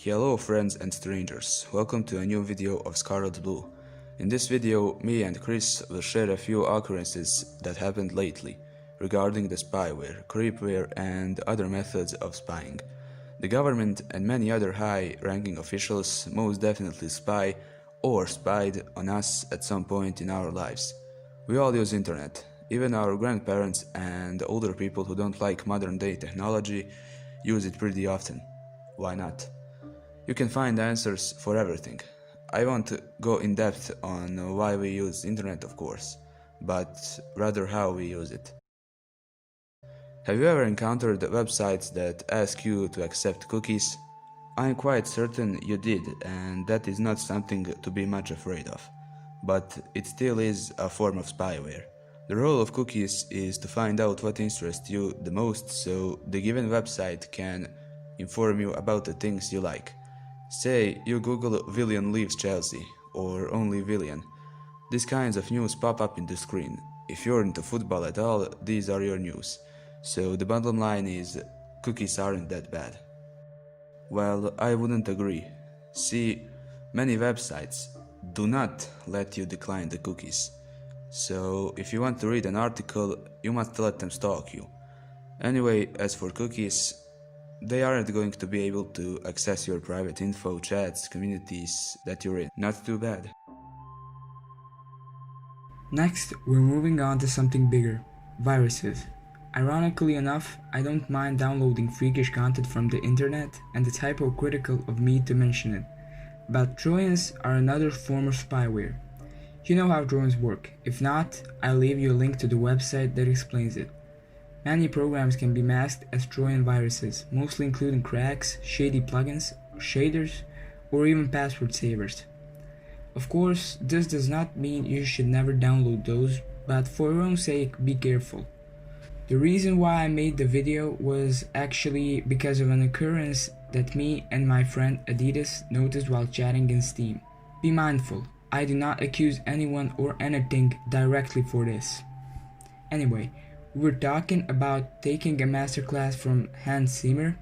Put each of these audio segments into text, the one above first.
Hello friends and strangers, welcome to a new video of Scarlet Blue. In this video, me and Chris will share a few occurrences that happened lately regarding the spyware, creepware and other methods of spying. The government and many other high-ranking officials most definitely spy or spied on us at some point in our lives. We all use internet, even our grandparents and older people who don't like modern-day technology use it pretty often. Why not? You can find answers for everything. I won't go in depth on why we use internet, of course, but rather how we use it. Have you ever encountered websites that ask you to accept cookies? I am quite certain you did, and that is not something to be much afraid of. But it still is a form of spyware. The role of cookies is to find out what interests you the most, so the given website can inform you about the things you like. Say you Google Willian leaves Chelsea, or only Willian. These kinds of news pop up in the screen. If you're into football at all, these are your news. So the bottom line is, cookies aren't that bad. Well, I wouldn't agree. See, many websites do not let you decline the cookies. So if you want to read an article, you must let them stalk you. Anyway, as for cookies, they aren't going to be able to access your private info, chats, communities that you're in. Not too bad. Next, we're moving on to something bigger: viruses. Ironically enough, I don't mind downloading freakish content from the internet, and it's hypocritical of me to mention it. But Trojans are another form of spyware. You know how Trojans work. If not, I'll leave you a link to the website that explains it. Many programs can be masked as Trojan viruses, mostly including cracks, shady plugins, shaders, or even password savers. Of course, this does not mean you should never download those, but for your own sake, be careful. The reason why I made the video was actually because of an occurrence that me and my friend Adidas noticed while chatting in Steam. Be mindful, I do not accuse anyone or anything directly for this. Anyway, we were talking about taking a masterclass from Hans Zimmer,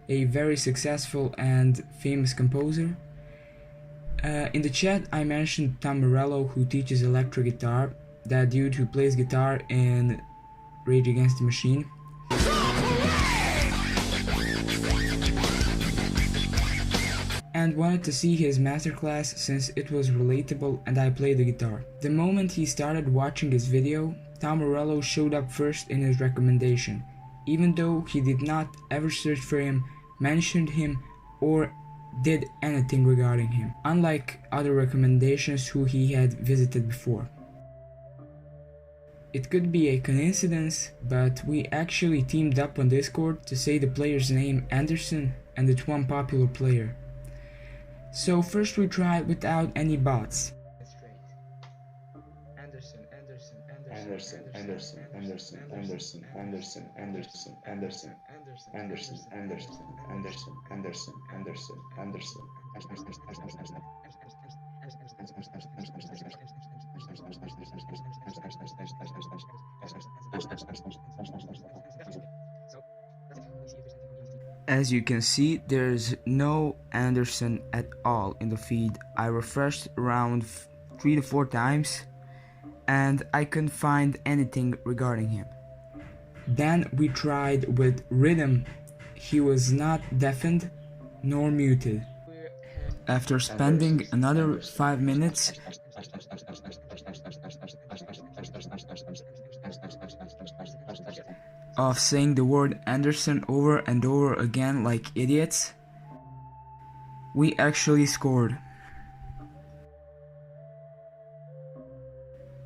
a very successful and famous composer. In the chat I mentioned Tom Morello, who teaches electric guitar, that dude who plays guitar in Rage Against the Machine. And wanted to see his masterclass since it was relatable and I play the guitar. The moment he started watching his video, Tom Morello showed up first in his recommendation, even though he did not ever search for him, mentioned him, or did anything regarding him, unlike other recommendations who he had visited before. It could be a coincidence, but we actually teamed up on Discord to say the player's name Anderson and it's one popular player. So first we tried without any bots. As you can see, there's no Anderson at all in the feed. I refreshed around 3 to 4 times and I couldn't find anything regarding him. Then we tried with Rhythm. He was not deafened nor muted. After spending another 5 minutes, of saying the word Anderson over and over again like idiots, we actually scored.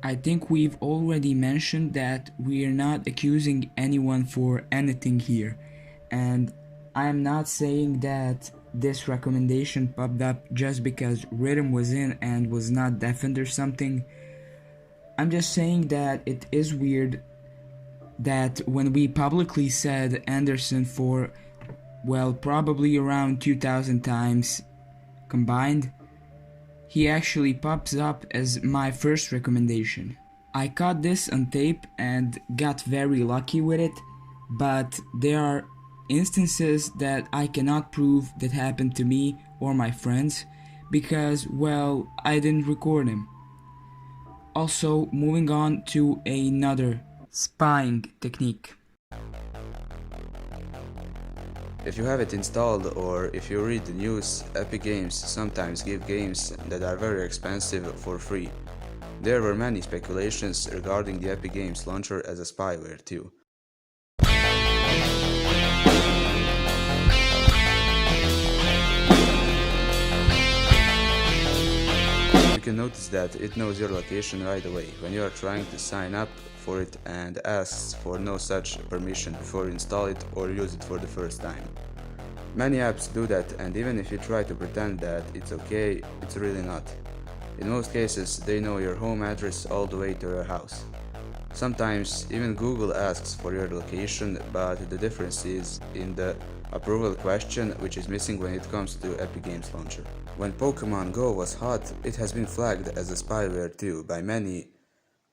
I think we've already mentioned that we are not accusing anyone for anything here, and I am not saying that this recommendation popped up just because Rhythm was in and was not deafened or something. I'm just saying that it is weird that when we publicly said Anderson for, well, probably around 2,000 times combined, he actually pops up as my first recommendation. I caught this on tape and got very lucky with it, but there are Instances that I cannot prove that happened to me or my friends because, well, I didn't record them. Also, moving on to another spying technique. If you have it installed or if you read the news, Epic Games sometimes give games that are very expensive for free. There were many speculations regarding the Epic Games launcher as a spyware too. You can notice that it knows your location right away when you are trying to sign up for it and asks for no such permission before you install it or use it for the first time. Many apps do that, and even if you try to pretend that it's okay, it's really not. In most cases, they know your home address all the way to your house. Sometimes even Google asks for your location, but the difference is in the approval question, which is missing when it comes to Epic Games Launcher. When Pokemon Go was hot, it has been flagged as a spyware too by many,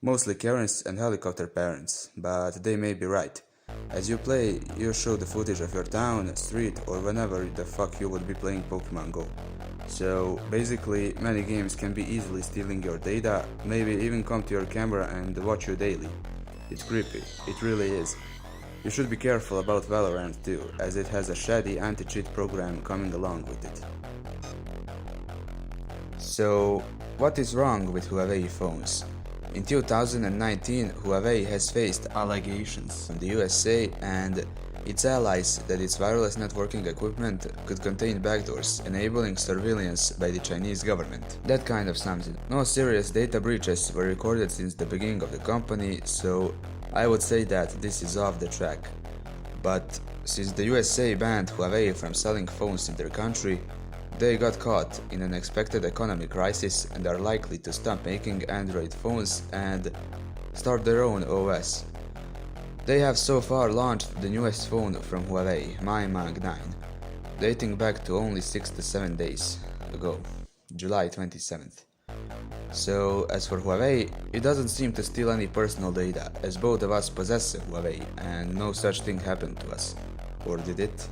mostly Karens and helicopter parents, but they may be right. As you play, you show the footage of your town, street, or whenever the fuck you would be playing Pokemon Go. So basically, many games can be easily stealing your data, maybe even come to your camera and watch you daily. It's creepy, it really is. You should be careful about Valorant too, as it has a shady anti-cheat program coming along with it. So, what is wrong with Huawei phones? In 2019, Huawei has faced allegations from the USA and its allies that its wireless networking equipment could contain backdoors, enabling surveillance by the Chinese government. That kind of sums it. No serious data breaches were recorded since the beginning of the company, so I would say that this is off the track. But since the USA banned Huawei from selling phones in their country, they got caught in an expected economic crisis and are likely to stop making Android phones and start their own OS. They have so far launched the newest phone from Huawei, Mi Mag 9, dating back to only 6 to 7 days ago, July 27th. So as for Huawei, it doesn't seem to steal any personal data, as both of us possess a Huawei and no such thing happened to us. Or did it?